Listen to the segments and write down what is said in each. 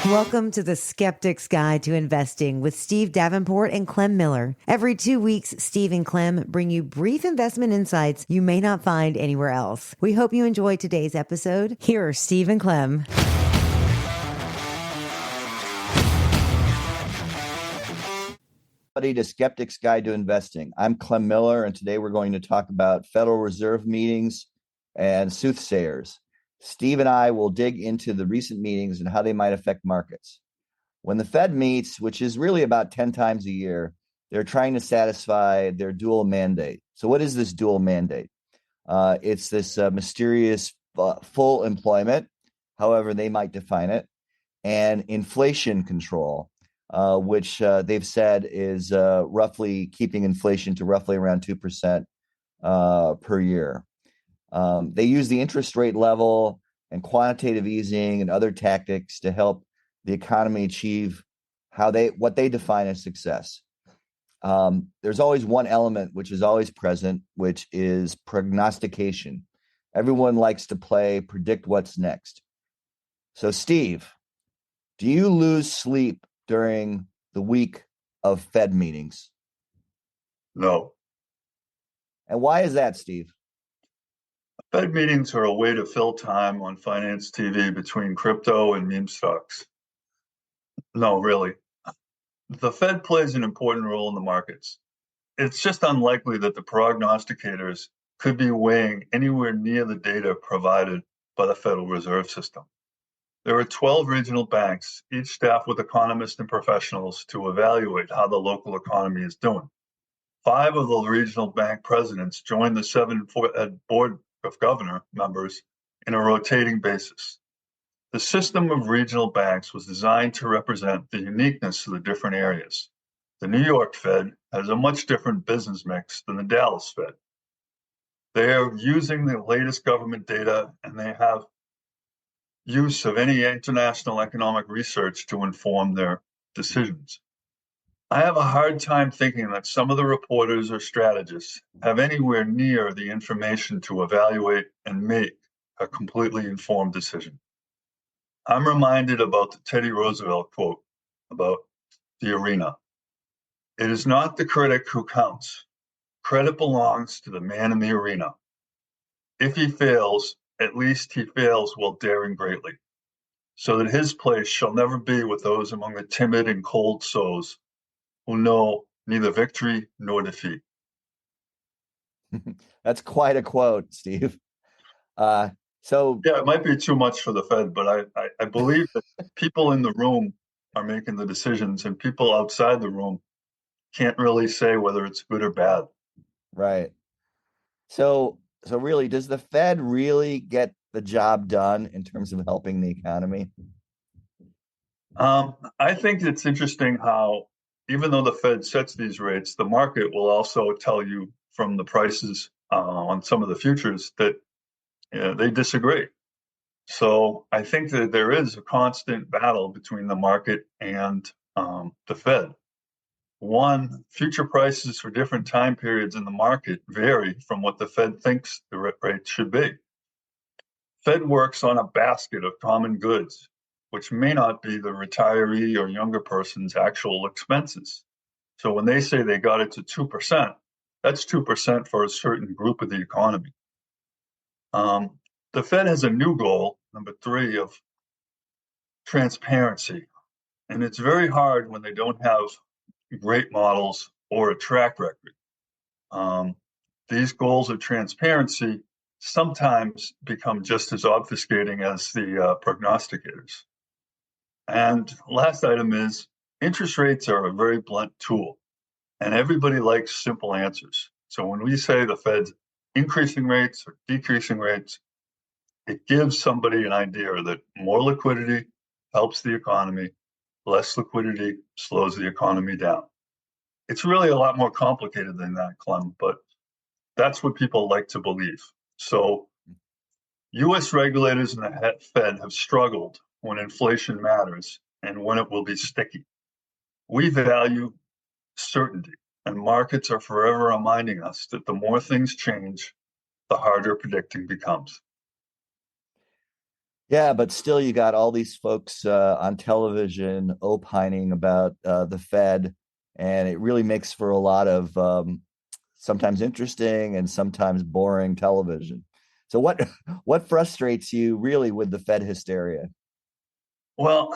Welcome to the Skeptic's Guide to Investing with Steve Davenport and Clem Miller. Every 2 weeks, Steve and Clem bring you brief investment insights you may not find anywhere else. We hope you enjoy today's episode. Here are Steve and Clem. To Skeptic's Guide to Investing. I'm Clem Miller, and today we're going to talk about Federal Reserve meetings and soothsayers. Steve and I will dig into the recent meetings and how they might affect markets. When the Fed meets, which is really about 10 times a year, they're trying to satisfy their dual mandate. So what is this dual mandate? It's this mysterious full employment, however they might define it, and inflation control, which they've said is roughly keeping inflation to roughly around 2% per year. They use the interest rate level and quantitative easing and other tactics to help the economy achieve what they define as success. There's always one element which is always present, which is prognostication. Everyone likes to predict what's next. So, Steve, do you lose sleep during the week of Fed meetings? No. And why is that, Steve? Fed meetings are a way to fill time on finance TV between crypto and meme stocks. No, really. The Fed plays an important role in the markets. It's just unlikely that the prognosticators could be weighing anywhere near the data provided by the Federal Reserve System. There are 12 regional banks, each staffed with economists and professionals to evaluate how the local economy is doing. 5 of the regional bank presidents joined the 7 board of governor members in a rotating basis. The system of regional banks was designed to represent the uniqueness of the different areas. The New York Fed has a much different business mix than the Dallas Fed. They are using the latest government data, and they have use of any international economic research to inform their decisions. I have a hard time thinking that some of the reporters or strategists have anywhere near the information to evaluate and make a completely informed decision. I'm reminded about the Teddy Roosevelt quote about the arena. It is not the critic who counts. Credit belongs to the man in the arena. If he fails, at least he fails while daring greatly, so that his place shall never be with those among the timid and cold souls who know neither victory nor defeat. That's quite a quote, Steve. Yeah, it might be too much for the Fed, but I believe that people in the room are making the decisions, and people outside the room can't really say whether it's good or bad. Right. So really, does the Fed really get the job done in terms of helping the economy? I think it's interesting how, even though the Fed sets these rates, the market will also tell you from the prices on some of the futures that they disagree. So I think that there is a constant battle between the market and the Fed. One, future prices for different time periods in the market vary from what the Fed thinks the rate should be. Fed works on a basket of common goods, which may not be the retiree or younger person's actual expenses. So when they say they got it to 2%, that's 2% for a certain group of the economy. The Fed has a new goal, number 3, of transparency. And it's very hard when they don't have great models or a track record. These goals of transparency sometimes become just as obfuscating as the prognosticators. And last item is interest rates are a very blunt tool, and everybody likes simple answers. So when we say the Fed's increasing rates or decreasing rates, it gives somebody an idea that more liquidity helps the economy, less liquidity slows the economy down. It's really a lot more complicated than that, Clem, but that's what people like to believe. So U.S. regulators and the Fed have struggled when inflation matters and when it will be sticky. We value certainty, and markets are forever reminding us that the more things change, the harder predicting becomes. Yeah, but still, you got all these folks on television opining about the Fed, and it really makes for a lot of sometimes interesting and sometimes boring television. So, what what frustrates you really with the Fed hysteria? Well,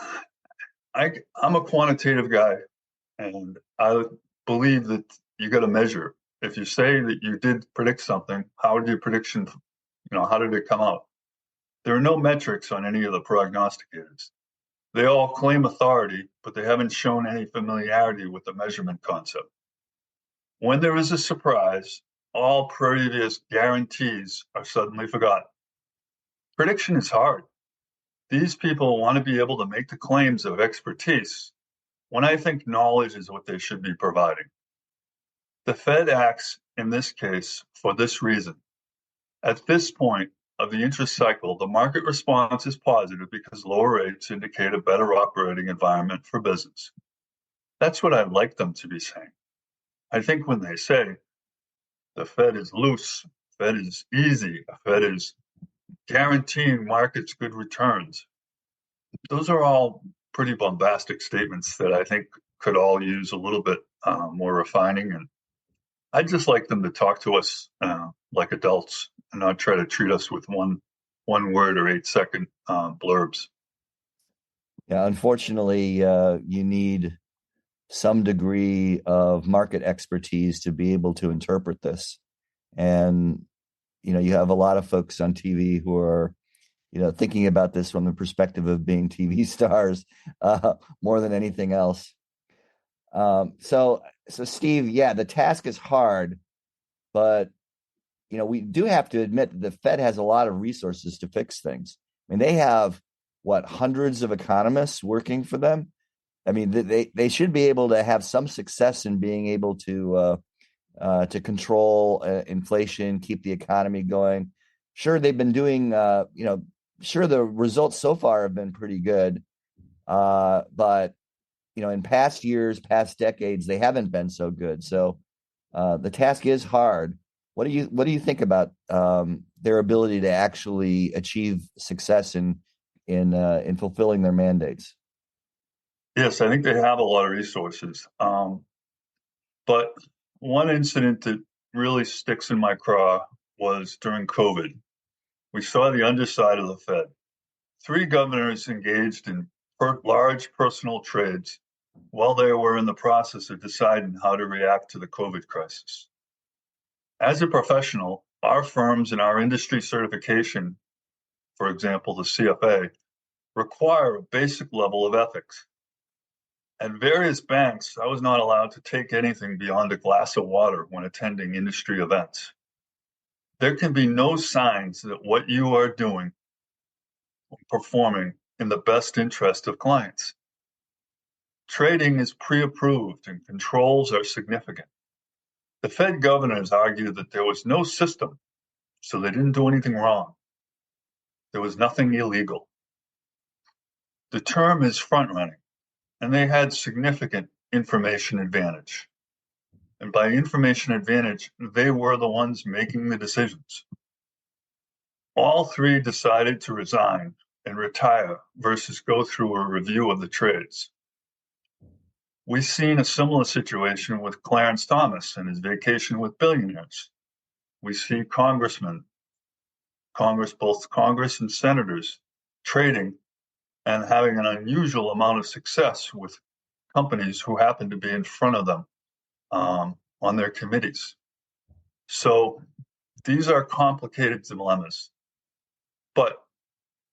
I'm a quantitative guy, and I believe that you got to measure. If you say that you did predict something, how did your prediction, how did it come out? There are no metrics on any of the prognosticators. They all claim authority, but they haven't shown any familiarity with the measurement concept. When there is a surprise, all previous guarantees are suddenly forgotten. Prediction is hard. These people want to be able to make the claims of expertise when I think knowledge is what they should be providing. The Fed acts in this case for this reason. At this point of the interest cycle, the market response is positive because lower rates indicate a better operating environment for business. That's what I'd like them to be saying. I think when they say the Fed is loose, Fed is easy, the Fed is guaranteeing markets good returns, those are all pretty bombastic statements that I think could all use a little bit more refining. And I'd just like them to talk to us like adults and not try to treat us with one word or 8-second blurbs. Yeah, unfortunately, you need some degree of market expertise to be able to interpret this. And, you have a lot of folks on TV who are, thinking about this from the perspective of being TV stars more than anything else. So Steve, yeah, the task is hard, but we do have to admit that the Fed has a lot of resources to fix things. I mean, they have hundreds of economists working for them. I mean, they should be able to have some success in being able to control inflation, keep the economy going. Sure, they've been doing, sure, the results so far have been pretty good, but in past years, past decades, they haven't been so good. So the task is hard. What do you think about their ability to actually achieve success in fulfilling their mandates? Yes, I think they have a lot of resources. But one incident that really sticks in my craw was during COVID. We saw the underside of the Fed. 3 governors engaged in large personal trades while they were in the process of deciding how to react to the COVID crisis. As a professional, our firms and our industry certification, for example, the CFA, require a basic level of ethics. At various banks, I was not allowed to take anything beyond a glass of water when attending industry events. There can be no signs that what you are doing, performing in the best interest of clients. Trading is pre-approved and controls are significant. The Fed governors argued that there was no system, so they didn't do anything wrong. There was nothing illegal. The term is front-running, and they had significant information advantage. And by information advantage, they were the ones making the decisions. All 3 decided to resign and retire versus go through a review of the trades. We've seen a similar situation with Clarence Thomas and his vacation with billionaires. We see congressmen, both Congress and senators, trading and having an unusual amount of success with companies who happen to be in front of them on their committees. So these are complicated dilemmas, but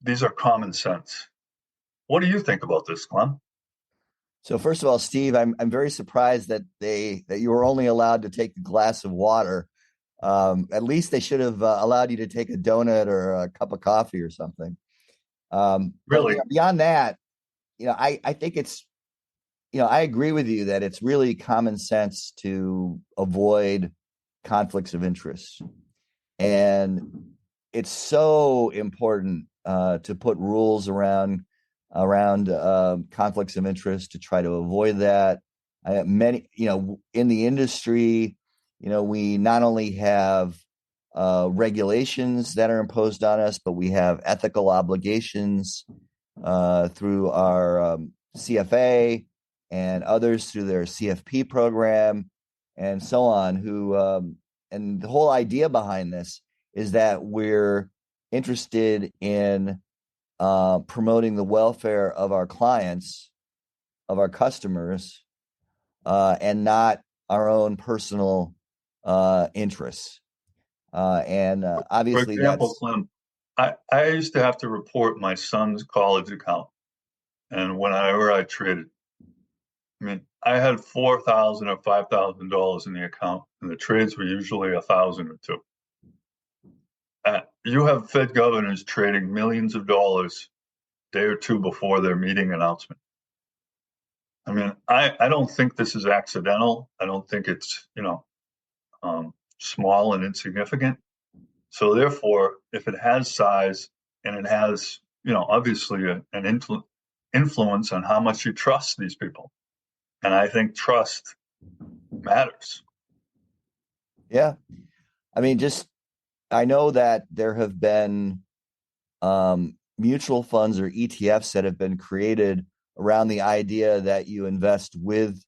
these are common sense. What do you think about this, Clem? So first of all, Steve, I'm very surprised that you were only allowed to take a glass of water. At least they should have allowed you to take a donut or a cup of coffee or something. Really? But beyond that, I think it's, I agree with you that it's really common sense to avoid conflicts of interest, and it's so important to put rules around conflicts of interest to try to avoid that. Many, in the industry, we not only have regulations that are imposed on us, but we have ethical obligations through our CFA and others through their CFP program and so on. And the whole idea behind this is that we're interested in promoting the welfare of our clients, of our customers, and not our own personal interests. Obviously, for example, Clem, I used to have to report my son's college account, and whenever I traded, I mean, I had $4,000 or $5,000 in the account, and the trades were usually 1,000 or two. You have Fed governors trading millions of dollars a day or two before their meeting announcement. I mean, I don't think this is accidental. I don't think it's, small and insignificant. So therefore, if it has size and it has, obviously an influence on how much you trust these people. And I think trust matters. Yeah. I mean, I know that there have been mutual funds or ETFs that have been created around the idea that you invest with,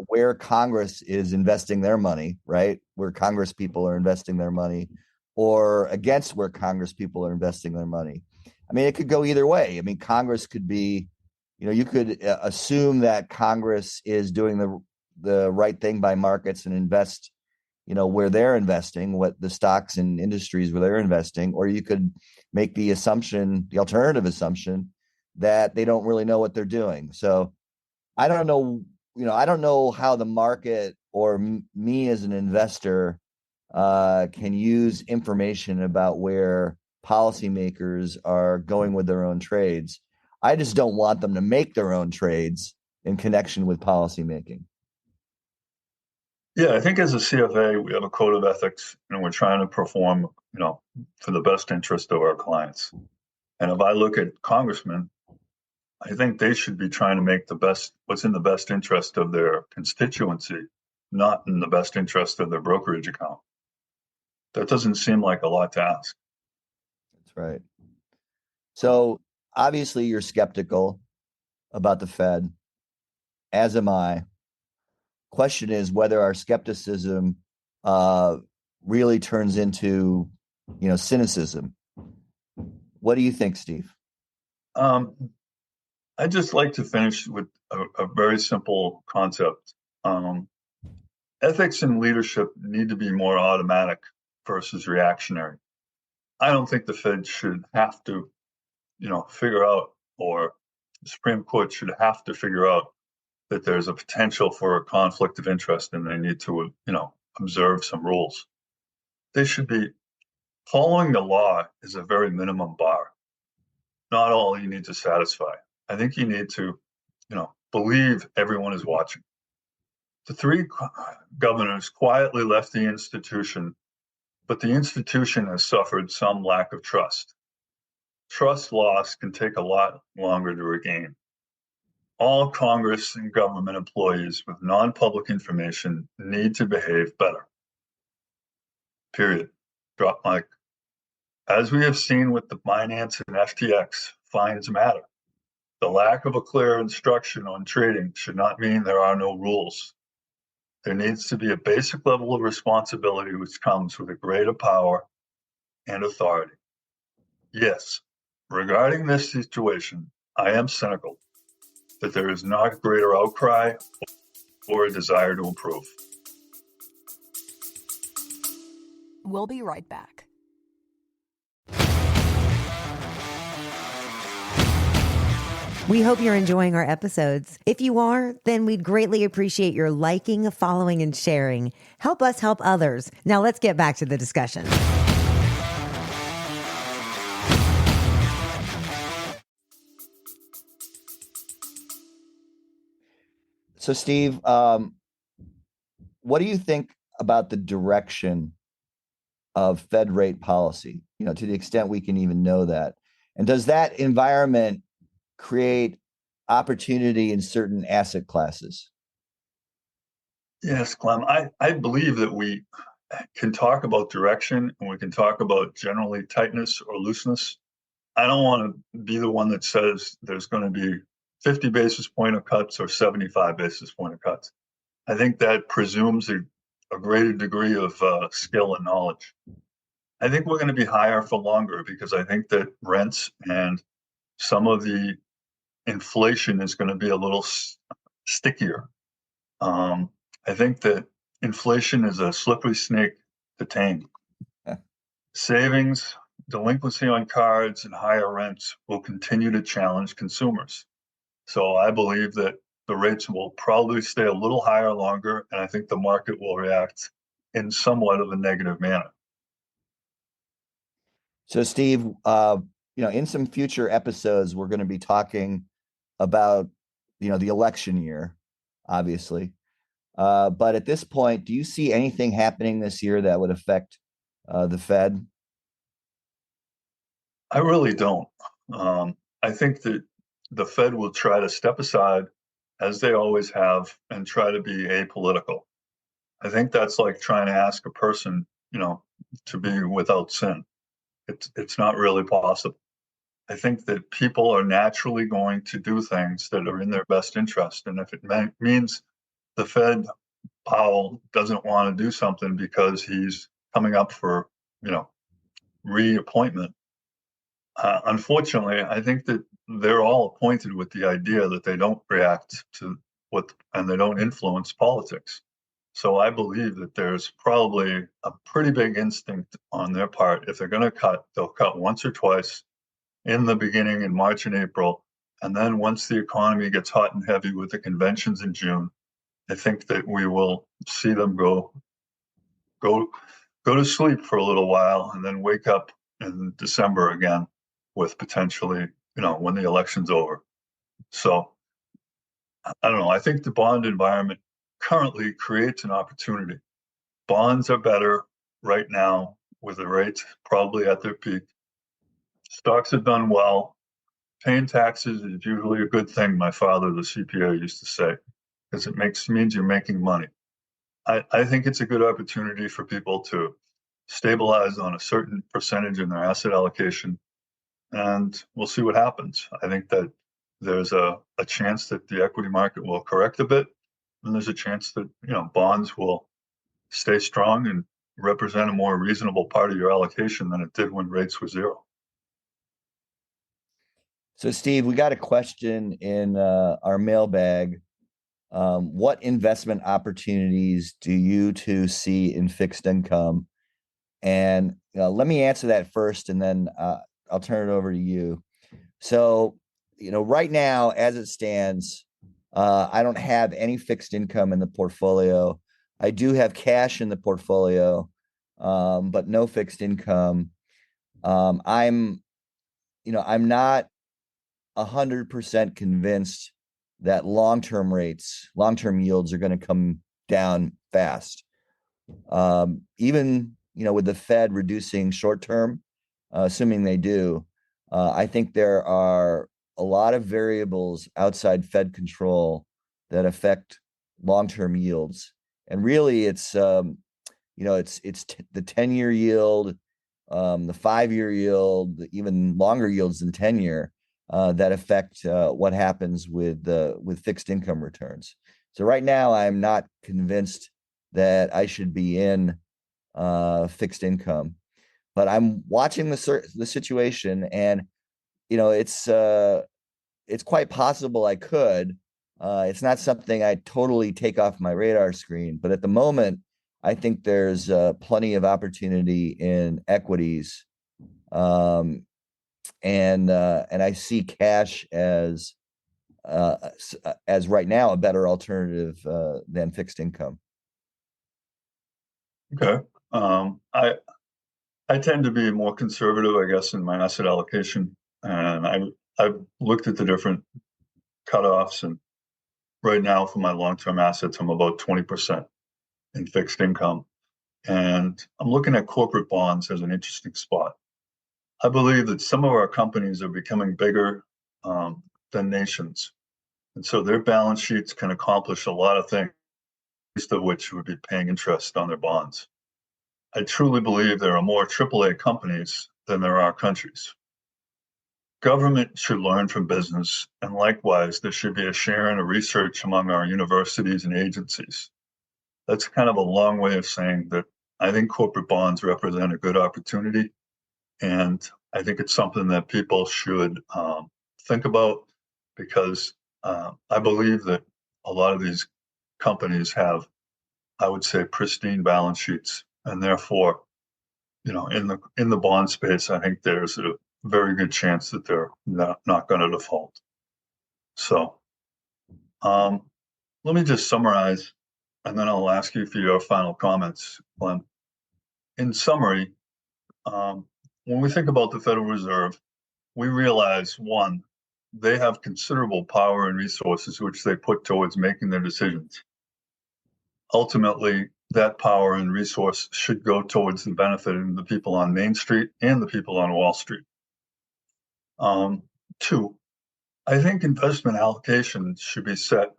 where Congress is investing their money, right? Where Congress people are investing their money, or against where Congress people are investing their money. I mean, it could go either way. I mean, Congress could be, you could assume that Congress is doing the right thing by markets and invest, where they're investing, what the stocks and industries where they're investing, or you could make the alternative assumption that they don't really know what they're doing. So I don't know, I don't know how the market or me as an investor can use information about where policymakers are going with their own trades. I just don't want them to make their own trades in connection with policymaking. Yeah, I think as a CFA, we have a code of ethics, and we're trying to perform, for the best interest of our clients. And if I look at congressmen, I think they should be trying to make what's in the best interest of their constituency, not in the best interest of their brokerage account. That doesn't seem like a lot to ask. That's right. So obviously you're skeptical about the Fed, as am I. Question is whether our skepticism really turns into, cynicism. What do you think, Steve? I'd just like to finish with a very simple concept. Ethics and leadership need to be more automatic versus reactionary. I don't think the Fed should have to, figure out, or the Supreme Court should have to figure out that there's a potential for a conflict of interest and they need to, observe some rules. They should be following the law is a very minimum bar. Not all you need to satisfy. I think you need to, believe everyone is watching. The three governors quietly left the institution, but the institution has suffered some lack of trust. Trust loss can take a lot longer to regain. All Congress and government employees with non-public information need to behave better. Period. Drop mic. As we have seen with the Binance and FTX, fines matter. The lack of a clear instruction on trading should not mean there are no rules. There needs to be a basic level of responsibility which comes with a greater power and authority. Yes, regarding this situation, I am cynical that there is not a greater outcry or a desire to improve. We'll be right back. We hope you're enjoying our episodes. If you are, then we'd greatly appreciate your liking, following, and sharing. Help us help others. Now let's get back to the discussion. So, Steve, what do you think about the direction of Fed rate policy, to the extent we can even know that? And does that environment create opportunity in certain asset classes? Yes, Clem, I believe that we can talk about direction and we can talk about generally tightness or looseness. I don't want to be the one that says there's going to be 50 basis point of cuts or 75 basis point of cuts. I think that presumes a greater degree of skill and knowledge. I think we're going to be higher for longer because I think that rents and some of the inflation is going to be a little stickier. I think that inflation is a slippery snake to tame. Savings, delinquency on cards, and higher rents will continue to challenge consumers. So I believe that the rates will probably stay a little higher longer, and I think the market will react in somewhat of a negative manner. So, Steve, in some future episodes, we're going to be talking about, the election year, obviously. But at this point, do you see anything happening this year that would affect the Fed? I really don't. I think that the Fed will try to step aside, as they always have, and try to be apolitical. I think that's like trying to ask a person, to be without sin. It's not really possible. I think that people are naturally going to do things that are in their best interest. And if it means the Fed, Powell, doesn't want to do something because he's coming up for, reappointment, unfortunately, I think that they're all appointed with the idea that they don't react to and they don't influence politics. So I believe that there's probably a pretty big instinct on their part. If they're going to cut, they'll cut once or twice in the beginning in March and April. And then once the economy gets hot and heavy with the conventions in June, I think that we will see them go to sleep for a little while and then wake up in December again with potentially, when the election's over. So I don't know. I think the bond environment currently creates an opportunity. Bonds are better right now with the rates probably at their peak. Stocks have done well. Paying taxes is usually a good thing, my father, the CPA, used to say, because it means you're making money. I think it's a good opportunity for people to stabilize on a certain percentage in their asset allocation, and we'll see what happens. I think that there's a chance that the equity market will correct a bit, and there's a chance that bonds will stay strong and represent a more reasonable part of your allocation than it did when rates were zero. So, Steve, we got a question in our mailbag. What investment opportunities do you two see in fixed income? And let me answer that first, and then I'll turn it over to you. So, right now, as it stands, I don't have any fixed income in the portfolio. I do have cash in the portfolio, but no fixed income. I'm not 100% convinced that long-term yields are going to come down fast. Even, with the Fed reducing short-term, assuming they do, I think there are a lot of variables outside Fed control that affect long-term yields. And really it's the 10-year yield, the 5-year yield, even longer yields than 10-year, that affect what happens with fixed income returns. So right now, I'm not convinced that I should be in fixed income, but I'm watching the situation, and it's quite possible I could. It's not something I totally take off my radar screen, but at the moment, I think there's plenty of opportunity in equities. And I see cash as right now a better alternative than fixed income. Okay. I tend to be more conservative, I guess, in my asset allocation, and I've looked at the different cutoffs, and right now for my long-term assets, I'm about 20% in fixed income, and I'm looking at corporate bonds as an interesting spot. I believe that some of our companies are becoming bigger than nations. And so their balance sheets can accomplish a lot of things, least of which would be paying interest on their bonds. I truly believe there are more AAA companies than there are countries. Government should learn from business, and likewise, there should be a sharing of research among our universities and agencies. That's kind of a long way of saying that I think corporate bonds represent a good opportunity, and I think it's something that people should think about, because I believe that a lot of these companies have, I would say, pristine balance sheets, and therefore, in the bond space, I think there's a very good chance that they're not going to default. So let me just summarize, and then I'll ask you for your final comments, Clem. In summary, when we think about the Federal Reserve, we realize, one, they have considerable power and resources which they put towards making their decisions. Ultimately, that power and resource should go towards the benefit of the people on Main Street and the people on Wall Street. Two, I think investment allocation should be set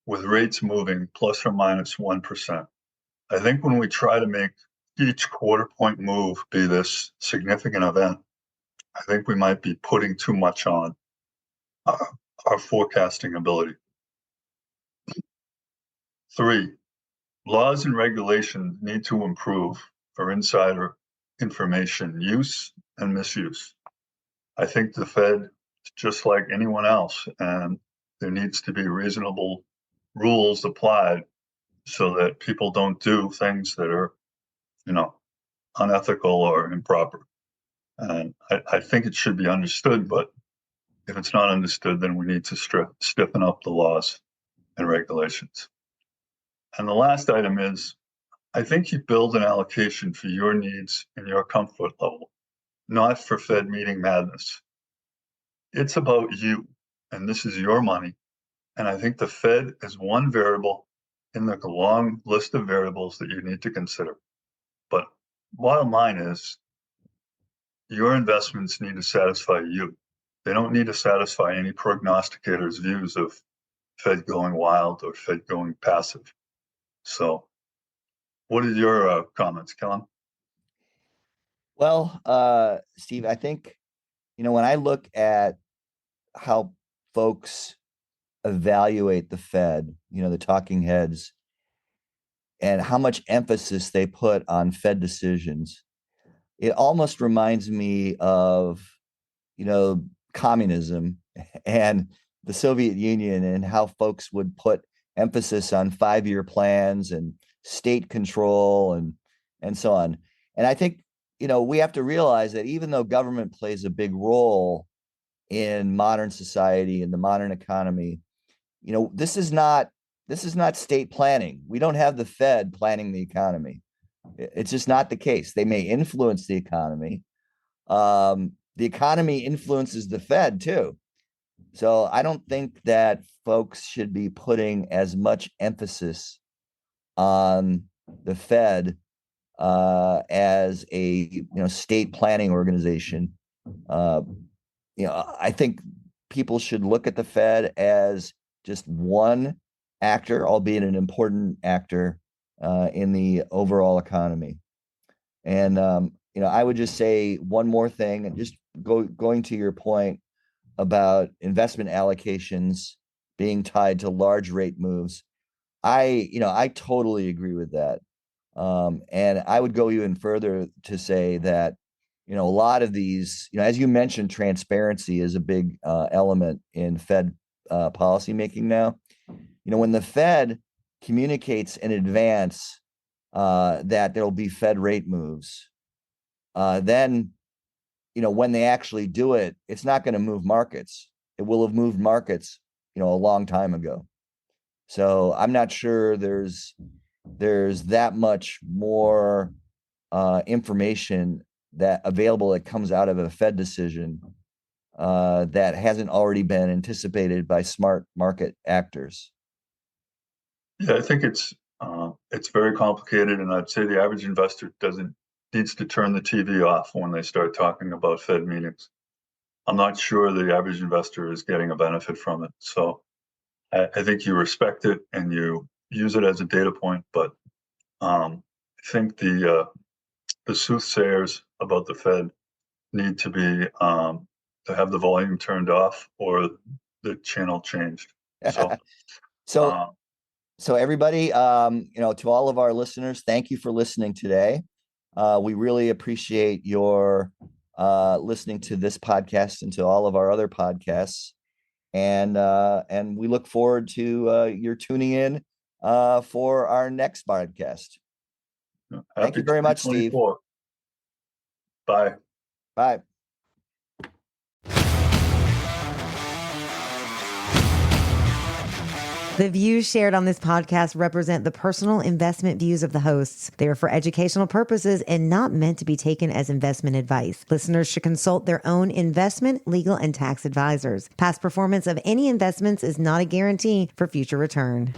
with rates moving plus or minus 1%. I think when we try to make each quarter point move be this significant event, I think we might be putting too much on our forecasting ability. Three, laws and regulations need to improve for insider information use and misuse. I think the Fed, just like anyone else, and there needs to be reasonable rules applied so that people don't do things that are, unethical or improper. And I think it should be understood, but if it's not understood, then we need to stiffen up the laws and regulations. And the last item is, I think you build an allocation for your needs and your comfort level, not for Fed meeting madness. It's about you, and this is your money. And I think the Fed is one variable in the long list of variables that you need to consider. But bottom line is, your investments need to satisfy you. They don't need to satisfy any prognosticator's views of Fed going wild or Fed going passive. So what are your comments, Kellen? Well, Steve, I think, when I look at how folks evaluate the Fed, the talking heads, and how much emphasis they put on Fed decisions, it almost reminds me of, communism and the Soviet Union, and how folks would put emphasis on 5-year plans and state control and so on. And I think, we have to realize that even though government plays a big role in modern society and the modern economy, this is not state planning. We don't have the Fed planning the economy. It's just not the case. They may influence the economy. The economy influences the Fed too. So I don't think that folks should be putting as much emphasis on the Fed as a state planning organization. I think people should look at the Fed as just one actor, albeit an important actor in the overall economy. And I would just say one more thing, and just going to your point about investment allocations being tied to large rate moves. I totally agree with that. And I would go even further to say that, a lot of these, as you mentioned, transparency is a big element in Fed policymaking now. When the Fed communicates in advance that there'll be Fed rate moves, then, when they actually do it, it's not going to move markets. It will have moved markets, a long time ago. So I'm not sure there's that much more information that available that comes out of a Fed decision that hasn't already been anticipated by smart market actors. Yeah, I think it's very complicated, and I'd say the average investor needs to turn the TV off when they start talking about Fed meetings. I'm not sure the average investor is getting a benefit from it. So I think you respect it and you use it as a data point, but I think the the soothsayers about the Fed need to be to have the volume turned off or the channel changed. So, So everybody, to all of our listeners, thank you for listening today. We really appreciate your listening to this podcast and to all of our other podcasts. And we look forward to your tuning in for our next podcast. Thank you very much, Steve. Bye. Bye. The views shared on this podcast represent the personal investment views of the hosts. They are for educational purposes and not meant to be taken as investment advice. Listeners should consult their own investment, legal, and tax advisors. Past performance of any investments is not a guarantee for future return.